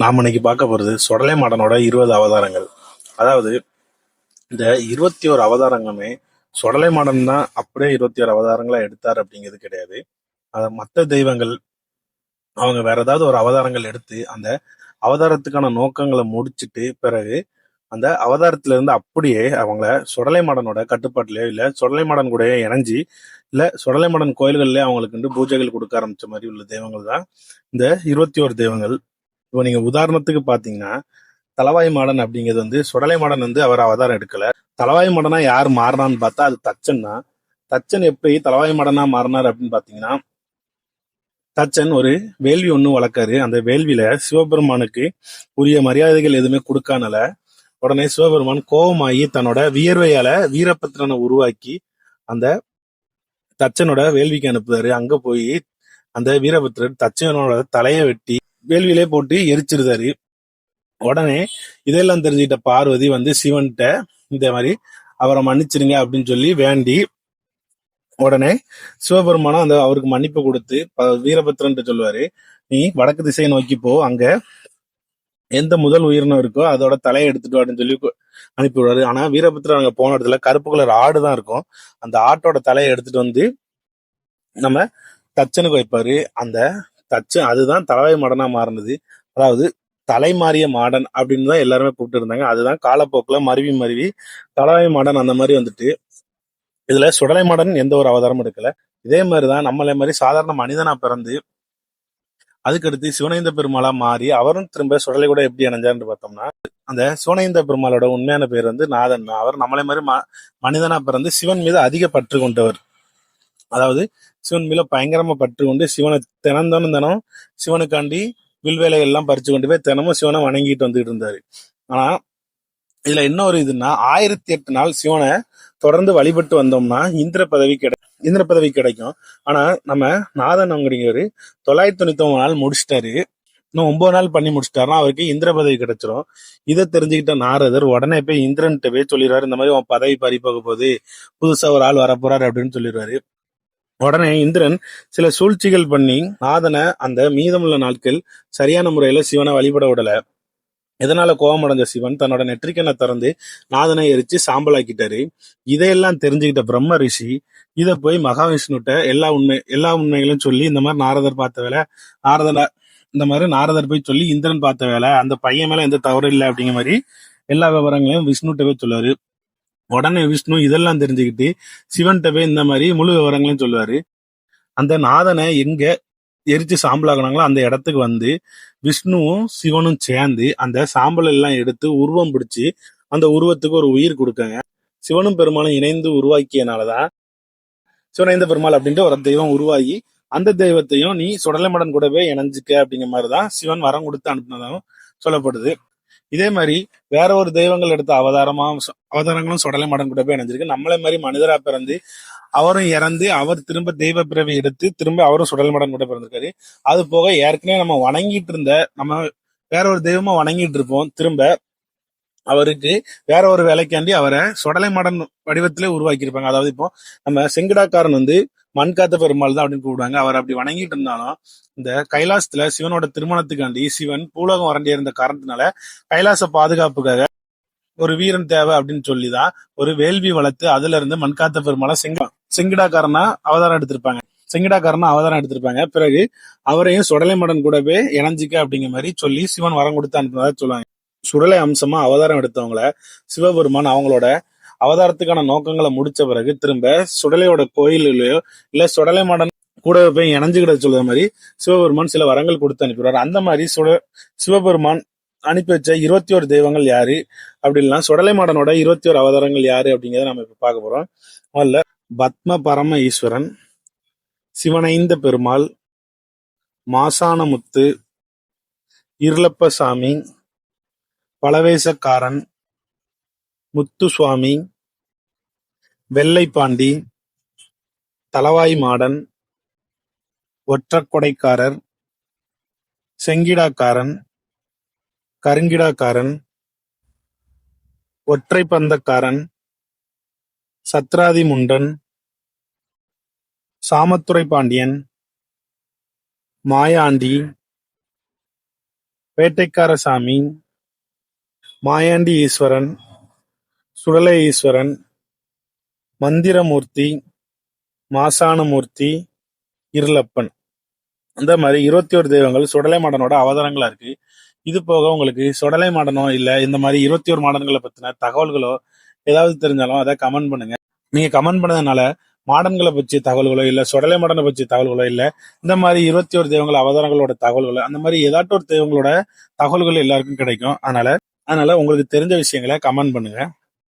நாம் இன்னைக்கு பார்க்க போறது சுடலை மாடனோட 20 அவதாரங்கள். அதாவது இந்த 21 அவதாரங்களுமே சுடலை மாடன் தான் அப்படியே 21 அவதாரங்களா எடுத்தார் அப்படிங்கிறது கிடையாது. மற்ற தெய்வங்கள் அவங்க வேற ஏதாவது ஒரு அவதாரங்கள் எடுத்து அந்த அவதாரத்துக்கான நோக்கங்களை முடிச்சிட்டு பிறகு அந்த அவதாரத்துல இருந்து அப்படியே அவங்கள சுடலை மாடனோட கட்டுப்பாட்டிலேயோ இல்ல சுடலை மாடன் கூட இணைஞ்சு இல்ல சுடலை மாடன் கோயில்கள்லயே அவங்களுக்கு பூஜைகள் கொடுக்க ஆரம்பிச்ச மாதிரி உள்ள தெய்வங்கள் தான் இந்த 21 தெய்வங்கள். இப்போ நீங்க உதாரணத்துக்கு பாத்தீங்கன்னா தலவாய் மாடன் அப்படிங்கிறது சுடலை மாடன் அவர் அவதாரம் எடுக்கல. தலவாய் மாடனா யார் மாறினான்னு பார்த்தா அது தச்சன் தான். தச்சன் எப்படி தலவாய் மாடனா மாறினார் அப்படின்னு பாத்தீங்கன்னா, தச்சன் ஒரு வேள்வி ஒண்ணு வளர்க்காரு. அந்த வேள்வியில சிவபெருமானுக்கு உரிய மரியாதைகள் எதுவுமே கொடுக்கானல உடனே சிவபெருமான் கோபமாகி தன்னோட வியர்வையால வீரபத்திரனை உருவாக்கி அந்த தச்சனோட வேள்விக்கு அனுப்புறாரு. அங்க போய் அந்த வீரபத்திரர் தச்சனோட தலையை வெட்டி வேள்வியிலே போட்டு எரிச்சிருந்தாரு. உடனே இதெல்லாம் தெரிஞ்சுக்கிட்ட பார்வதி சிவன்கிட்ட இந்த மாதிரி அவரை மன்னிச்சிருங்க அப்படின்னு சொல்லி வேண்டி உடனே சிவபெருமானம் அவருக்கு மன்னிப்பு கொடுத்து வீரபத்ரன் சொல்லுவாரு, நீ வடக்கு திசையை நோக்கி போ, அங்க எந்த முதல் உயிரினம் இருக்கோ அதோட தலையை எடுத்துட்டு வான்னு சொல்லி அனுப்பி விடுவாரு. ஆனா வீரபத்ரன் அங்க போன இடத்துல கருப்பு கலர் ஆடு தான் இருக்கும். அந்த ஆட்டோட தலையை எடுத்துட்டு நம்ம தச்சனுக்கு வைப்பாரு. அந்த தச்சன் அதுதான் தலவாய் மாடனா மாறினது. அதாவது தலைமாறிய மாடன் அப்படின்னு தான் எல்லாருமே கூப்பிட்டு இருந்தாங்க. அதுதான் காலப்போக்குல மருவி தலவாய் மாடன் அந்த மாதிரி இதுல சுடலை மாடன் எந்த ஒரு அவதாரமும் எடுக்கல. இதே மாதிரிதான் நம்மளே மாதிரி சாதாரண மனிதனா பிறந்து அதுக்கடுத்து சிவனைந்த பெருமாளா மாறி அவரும் திரும்ப சுடலை கூட எப்படி இணைஞ்சார்னு பார்த்தோம்னா, அந்த சிவனைந்த பெருமாளோட உண்மையான பேர் நாதன். அவர் நம்மளே மாதிரி மனிதனா பிறந்து சிவன் மீது அதிக பற்று கொண்டவர். அதாவது சிவன் மீது பயங்கரமா பற்று கொண்டு சிவனை தினம் சிவனுக்காண்டி வில்வேலைகள் எல்லாம் பறிச்சு கொண்டு போய் தினமும் சிவனை வணங்கிட்டு வந்துட்டு இருந்தாரு. ஆனா இதுல என்ன ஒரு இதுன்னா 1008 நாள் சிவனை தொடர்ந்து வழிபட்டு வந்தோம்னா இந்திர பதவி கிடைக்கும். ஆனா நம்ம நாதன் அப்படிங்கிறவரு 999 நாள் முடிச்சிட்டாரு. இன்னும் 9 நாள் பண்ணி முடிச்சிட்டாருன்னா அவருக்கு இந்திர பதவி கிடைச்சிரும். இதை தெரிஞ்சுக்கிட்ட நாரதர் உடனே போய் இந்திரன்ட்ட போய் சொல்லிடுறாரு, இந்த மாதிரி உன் பதவி பறிப்போக போகுது, புதுசா ஒரு ஆள் வரப்போறாரு அப்படின்னு சொல்லிடுறாரு. உடனே இந்திரன் சில சூழ்ச்சிகள் பண்ணி நாதனை அந்த மீதமுள்ள நாட்கள் சரியான முறையில சிவனை வழிபட விடல. இதனால கோபம் அடைஞ்ச சிவன் தன்னோட நெற்றிக்கண்ணை திறந்து நாதனை எரிச்சு சாம்பலாக்கிட்டாரு. இதையெல்லாம் தெரிஞ்சுக்கிட்ட பிரம்ம ரிஷி இதை போய் மகாவிஷ்ணுட்ட எல்லா உண்மைகளும் சொல்லி இந்த மாதிரி நாரதர் பார்த்த வேலை நாரதர் போய் சொல்லி இந்திரன் பார்த்த வேலை, அந்த பையன் மேல எந்த தவறு இல்லை அப்படிங்கிற மாதிரி எல்லா விவரங்களையும் விஷ்ணுகிட்ட போய் சொல்லுவாரு. உடனே விஷ்ணு இதெல்லாம் தெரிஞ்சுக்கிட்டு சிவன்கிட்ட போய் இந்த மாதிரி முழு விவரங்களையும் சொல்லுவாரு. அந்த நாதனை எங்க எரிச்சு சாம்பலாகினாங்களோ அந்த இடத்துக்கு விஷ்ணுவும் சிவனும் சேர்ந்து அந்த சாம்பல் எல்லாம் எடுத்து உருவம் பிடிச்சு அந்த உருவத்துக்கு ஒரு உயிர் கொடுக்காங்க. சிவனும் பெருமாளும் இணைந்து உருவாக்கியனாலதான் சிவனைந்த பெருமாள் அப்படின்ட்டு ஒரு தெய்வம் உருவாகி அந்த தெய்வத்தையும் நீ சுடலைமடன் கூடவே இணைஞ்சுக்க அப்படிங்கிற மாதிரிதான் சிவன் வரம் கொடுத்து அனுப்பினதாகவும் சொல்லப்படுது. இதே மாதிரி வேற ஒரு தெய்வங்கள் எடுத்த அவதாரங்களும் சுடலை மாடன் கூட போய் இணைஞ்சிருக்கு. நம்மளே மாதிரி மனிதரா பிறந்து அவரும் இறந்து அவர் திரும்ப தெய்வ பிறவி எடுத்து திரும்ப அவரும் சுடலை மாடன் கூட பிறந்திருக்காரு. அது போக ஏற்கனவே நம்ம வணங்கிட்டு இருந்த நம்ம வேற ஒரு தெய்வமா வணங்கிட்டு இருப்போம். திரும்ப அவருக்கு வேற ஒரு வேலைக்காண்டி அவரை சுடலை மாடன் வடிவத்திலே உருவாக்கியிருப்பாங்க. அதாவது இப்போ நம்ம செங்கடாக்காரன் மண்காத்த பெருமாள் தான் அப்படின்னு கூப்பிடுவாங்க. அவர் அப்படி வணங்கிட்டு இருந்தாலும் இந்த கைலாசத்துல சிவனோட திருமணத்துக்காண்டி சிவன் பூலோகம் வறண்டிய இருந்த காரணத்தினால கைலாச பாதுகாப்புக்காக ஒரு வீரன் தேவை அப்படின்னு சொல்லிதான் ஒரு வேள்வி வளர்த்து அதுல இருந்து மண்காத்த பெருமாளை செங்கிடாக்காரனா அவதாரம் எடுத்திருப்பாங்க. பிறகு அவரையும் சுடலை மாடன் கூடவே இணைஞ்சிக்க அப்படிங்கிற மாதிரி சொல்லி சிவன் வரம் கொடுத்து அனுப்பினதா சொல்லுவாங்க. சுடலை அம்சமா அவதாரம் எடுத்தவங்கள சிவபெருமான் அவங்களோட அவதாரத்துக்கான நோக்கங்களை முடிச்ச பிறகு திரும்ப சுடலையோட கோயிலையோ இல்ல சுடலை மாடன் கூட போய் இணைஞ்சுக்கிட சொல்ற மாதிரி சிவபெருமான் சில வரங்கள் கொடுத்து அனுப்பிடுவார். அந்த மாதிரி சிவபெருமான் அனுப்பி வச்ச 21 தெய்வங்கள் யாரு அப்படின்னா சுடலை மாடனோட 21 அவதாரங்கள் யாரு அப்படிங்கிறத நம்ம இப்ப பார்க்க போறோம். முதல்ல பத்ம பரம ஈஸ்வரன், சிவனைந்த பெருமாள், மாசானமுத்து, இருளப்பசாமி, பலவேசக்காரன், முத்துசுவாமி, வெள்ளைப்பாண்டி, தலவாய் மாடன், ஒற்றக்கொடைக்காரர், செங்கிடாக்காரன், கருங்கிடாக்காரன், ஒற்றை பந்தக்காரன், சத்ராதி முண்டன், சாமத்துரை பாண்டியன், மாயாண்டி, வேட்டைக்கார சாமி, மாயாண்டி ஈஸ்வரன், சுடலை ஈஸ்வரன், மந்திரமூர்த்தி, மாசானமூர்த்தி, இருளப்பன், இந்த மாதிரி 21 தெய்வங்கள் சுடலை மாடனோட அவதாரங்களா இருக்கு. இது போக உங்களுக்கு சுடலை மாடனோ இல்ல இந்த மாதிரி 21 மாடன்களை பத்தின தகவல்களோ ஏதாவது தெரிஞ்சாலும் அதை கமெண்ட் பண்ணுங்க. நீங்க கமெண்ட் பண்ணதுனால மாடன்களை பற்றிய தகவல்களோ இல்ல சுடலை மாடனை பற்றிய தகவல்களோ இல்ல இந்த மாதிரி 21 தெய்வங்கள் அவதாரங்களோட தகவல்களோ அந்த மாதிரி ஏதாட்டும் ஒரு தெய்வங்களோட தகவல்கள் எல்லாருக்கும் கிடைக்கும். அதனால உங்களுக்கு தெரிஞ்ச விஷயங்களை கமெண்ட் பண்ணுங்க.